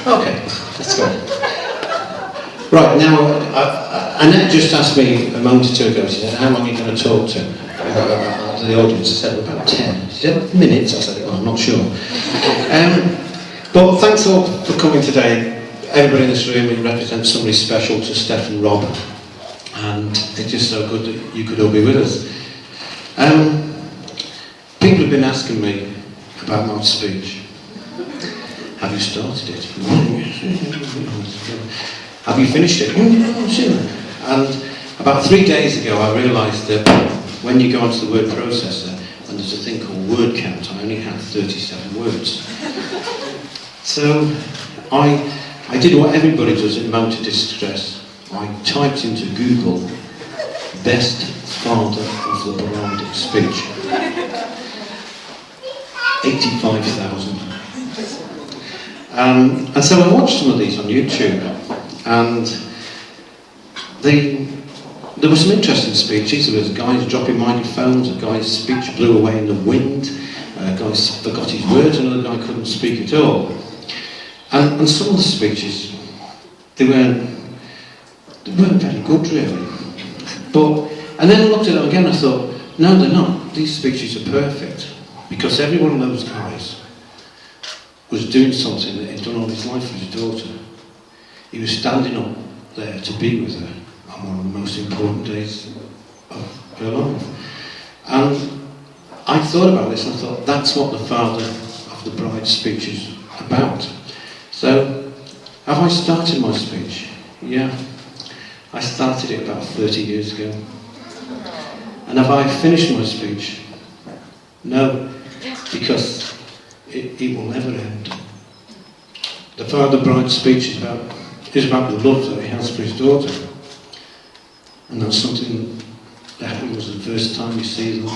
Okay, let's go. Right, now, Annette just asked me a moment or two ago, she said, how long are you going to talk to the audience? I said, about 10. She said, minutes? I said, well, I'm not sure. But thanks all for coming today. Everybody in this room represents somebody special to Steph and Rob. And it's just so good that you could all be with us. People have been asking me about my speech. Have you started it? Have you finished it? And about 3 days ago I realised that when you go onto the word processor and there's a thing called word count, I only had 37 words. So I did what everybody does in moment of distress. I typed into Google best father of the Bardic speech. 85,000. And so I watched some of these on YouTube, and there were some interesting speeches. There was guys dropping microphones, a guy's speech blew away in the wind, a guy forgot his words, another guy couldn't speak at all. And some of the speeches, they weren't very good really. And then I looked at them again and I thought, no they're not, these speeches are perfect. Because every one of those guys was doing something that he'd done all his life for his daughter. He was standing up there to be with her on one of the most important days of her life. And I thought about this and I thought, that's what the father of the bride's speech is about. So, have I started my speech? Yeah. I started it about 30 years ago. And have I finished my speech? No, because it will never end. The father of the bride's speech is about the love that he has for his daughter. And that's something that was the first time you see them.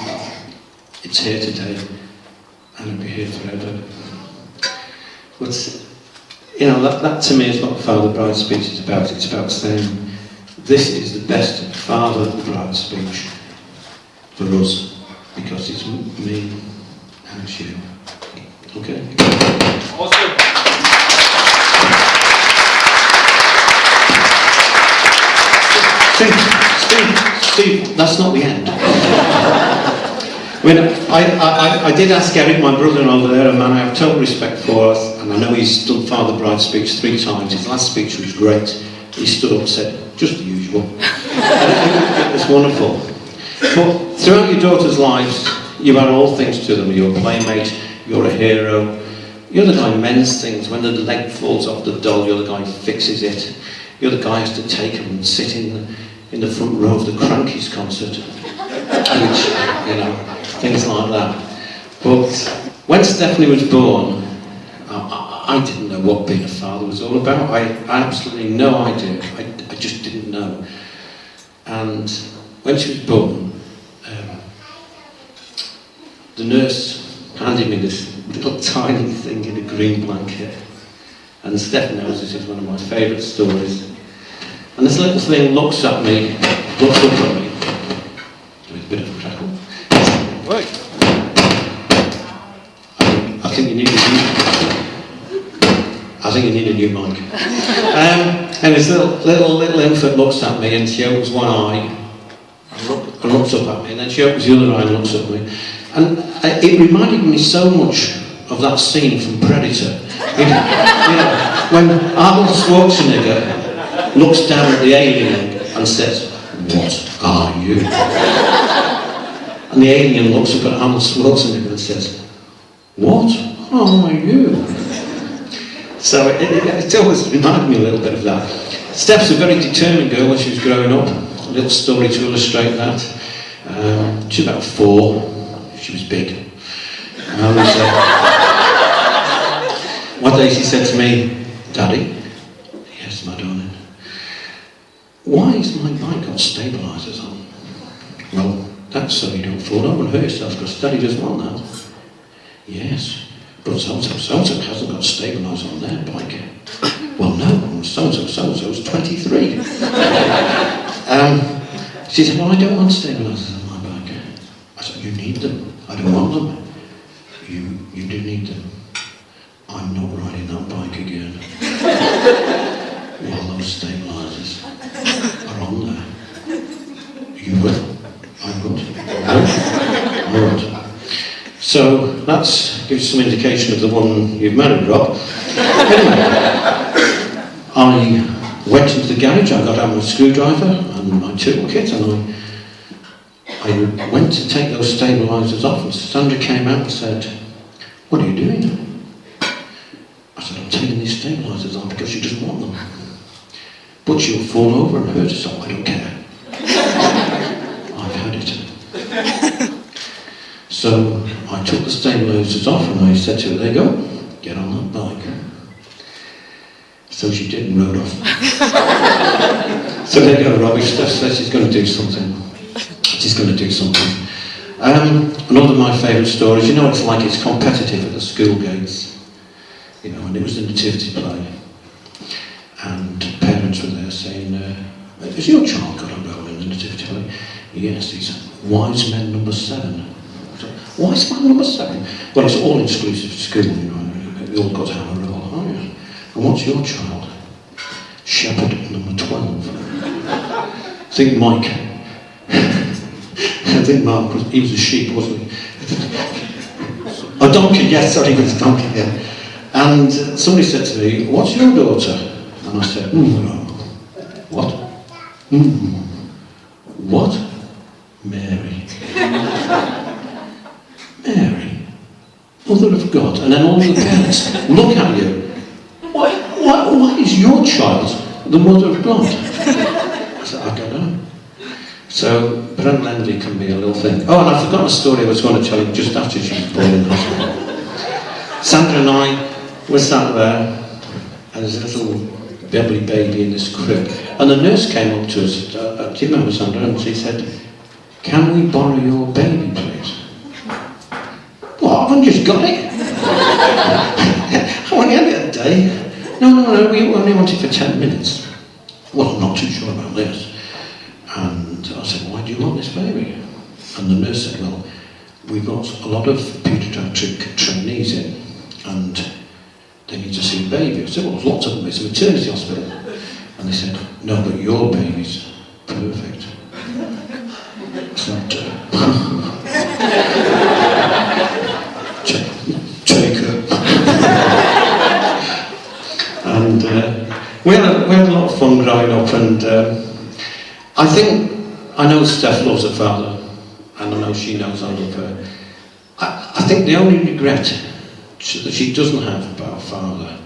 It's here today, and it'll be here forever. But, you know, that to me is what the father of the bride's speech is about. It's about saying, this is the best father of the bride's speech for us. Because it's me and it's you. Okay? Awesome. Steve, that's not the end. I did ask Eric, my brother over there, a man I have total respect for, and I know he's done Father Bride's speech 3 times. His last speech was great. He stood up and said, just the usual. It was wonderful. But throughout your daughter's lives, you've had all things to them. You're a playmate, you're a hero. You're the guy who mends things. When the leg falls off the doll, you're the guy who fixes it. You're the guy who has to take them and sit in the front row of the Crankies concert. Which, you know, things like that. But when Stephanie was born, I didn't know what being a father was all about. I absolutely no idea. I just didn't know. And when she was born, the nurse handed me this little tiny thing in a green blanket. And Steph knows this is one of my favourite stories. And this little thing looks up at me, with a bit of a crackle. Right. I think you need a new mic. And this little infant looks at me and she opens one eye and looks up at me, and then she opens the other eye and looks at me. And it reminded me so much of that scene from Predator. You know, when Arnold Schwarzenegger looks down at the alien and says, "What are you?" And the alien looks up at Arnold Schwarzenegger and says, "What are you?" So it always reminded me a little bit of that. Steph's a very determined girl when she was growing up. A little story to illustrate that. She was about 4. She was big. One day she said to me, "Daddy," "Yes, my darling, why has my bike got stabilisers on?" "Well, that's so you don't fall over and hurt yourself, because Daddy doesn't want that." "Yes, but so-and-so hasn't got stabilisers on their bike." "Well, no, so-and-so's 23. She said, "Well, I don't want stabilisers on my bike." I said, "You need them. I don't want them." You do need them. I'm not riding that bike again. While those stabilisers are on there. You will? I would. No? I would. So that gives some indication of the one you've married, Rob. Anyway, I went into the garage, I got out my screwdriver and my toolkit, and I went to take those stabilisers off, and Sandra came out and said, "What are you doing?" I said, "I'm taking these stabilisers off because you just want them. But you'll fall over and hurt yourself." "I don't care. I've had it." So I took the stabilisers off and I said to her, "There you go, get on that bike." So she did and rode off. So there you go, Robbie. Steph says she's going to do something. She's going to do something. Another of my favourite stories, you know what it's like, it's competitive at the school gates. You know, and it was a nativity play. And parents were there saying, "Has your child got a role in the nativity play?" "Yes, he's wise men number 7. "Wise man number 7? Well, it's all exclusive to school, you know. You all got to have a role. "Oh, yeah. And what's your child?" "Shepherd number 12. I think Mike. I think Mark he was a sheep, wasn't he? A donkey, yes, sorry, he was a donkey, yeah. And somebody said to me, "What's your daughter?" And I said, "What? What? Mary." Mary, Mother of God. And then all the parents look at you. Why is your child the Mother of God? I said, "I don't know." So, parental envy can be a little thing. Oh, and I forgot a story I was going to tell you just after she was born in hospital. Sandra and I were sat there, and there's a little bebbly baby in this crib. And the nurse came up to us, "Do you remember, Sandra?" And she said, "Can we borrow your baby, please?" "What, I haven't just got it." "I only had it a day." No, we only want it for 10 minutes. "Well, I'm not too sure about this." And I said, "Why do you want this baby?" And the nurse said, "Well, we've got a lot of paediatric trainees in, and they need to see a baby." I said, "Well, there's lots of them, it's a maternity hospital." And they said, "No, but your baby's perfect." So, take her. And we had a lot of fun growing up, and I know Steph loves her father, and I know she knows I love her. I think the only regret that she doesn't have about her father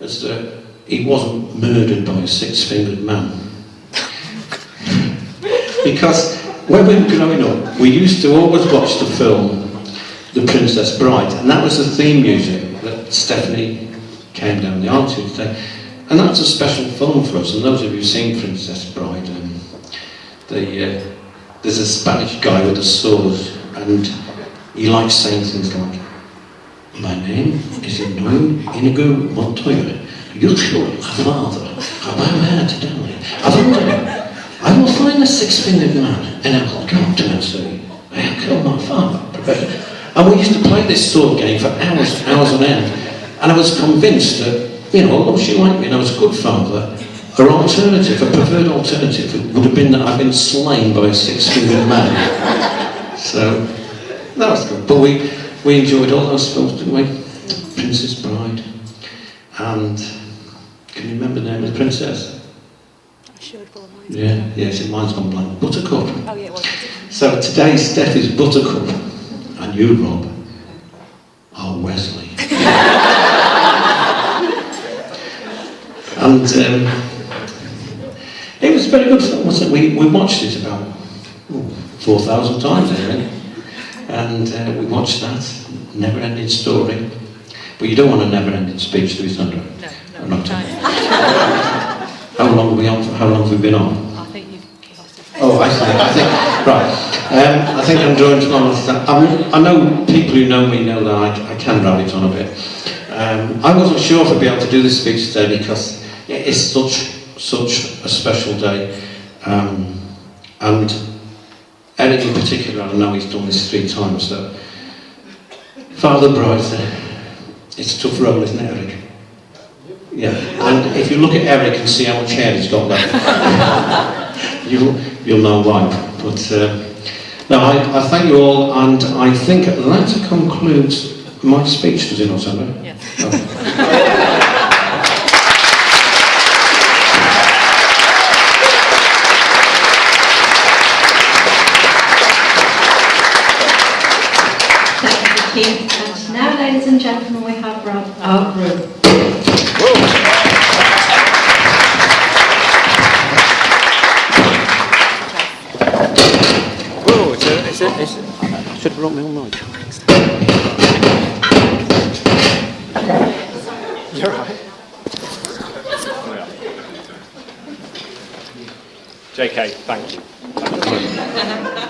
is that he wasn't murdered by a 6-fingered man. Because when we were growing up, we used to always watch the film The Princess Bride, and that was the theme music that Stephanie came down the aisle to today. And that's a special film for us, and those of you who've seen Princess Bride, there's a Spanish guy with a sword, and he likes saying things like, "My name is Inigo Montoya. You killed my father. I'm here to tell you. I will find the 6-fingered man, and I will come to him and say, I have killed my father." And we used to play this sword game for hours on end. And I was convinced that, although she liked me and I was a good father, her alternative, a preferred alternative, would have been that I'd been slain by a 6-fingered man. So, that was good. But we enjoyed all those films, didn't we? Princess Bride. And, can you remember the name of the princess? I should, but mine. Yeah, mine's gone blank. Buttercup. Oh yeah, it was. So today Steph is Buttercup, and you, Rob, are Wesley. And it was a very good film, wasn't it? We watched it about 4,000 times, I think. And we watched that never-ending story. But you don't want a never-ending speech, do you, Sandra? No, I'm not trying. How long are we on? How long have we been on? I think you've lost it. Oh, I think right. I think I'm drawing to my last. I know people who know me know that I can rabbit on a bit. I wasn't sure if I'd be able to do this speech today because it's such a special day, and Eric in particular, I know he's done this 3 times. So, Father Bride said, It's a tough role, isn't it, Eric? Yeah, and if you look at Eric and see how much hair he's got left, you'll know why. But no, I thank you all, and I think that concludes my speech, does it not, Sandra? Yes. Thank you, Keith. And now, ladies and gentlemen, we have Rob, our group. Whoa, I should have brought my own mic. You're right. JK, thank you.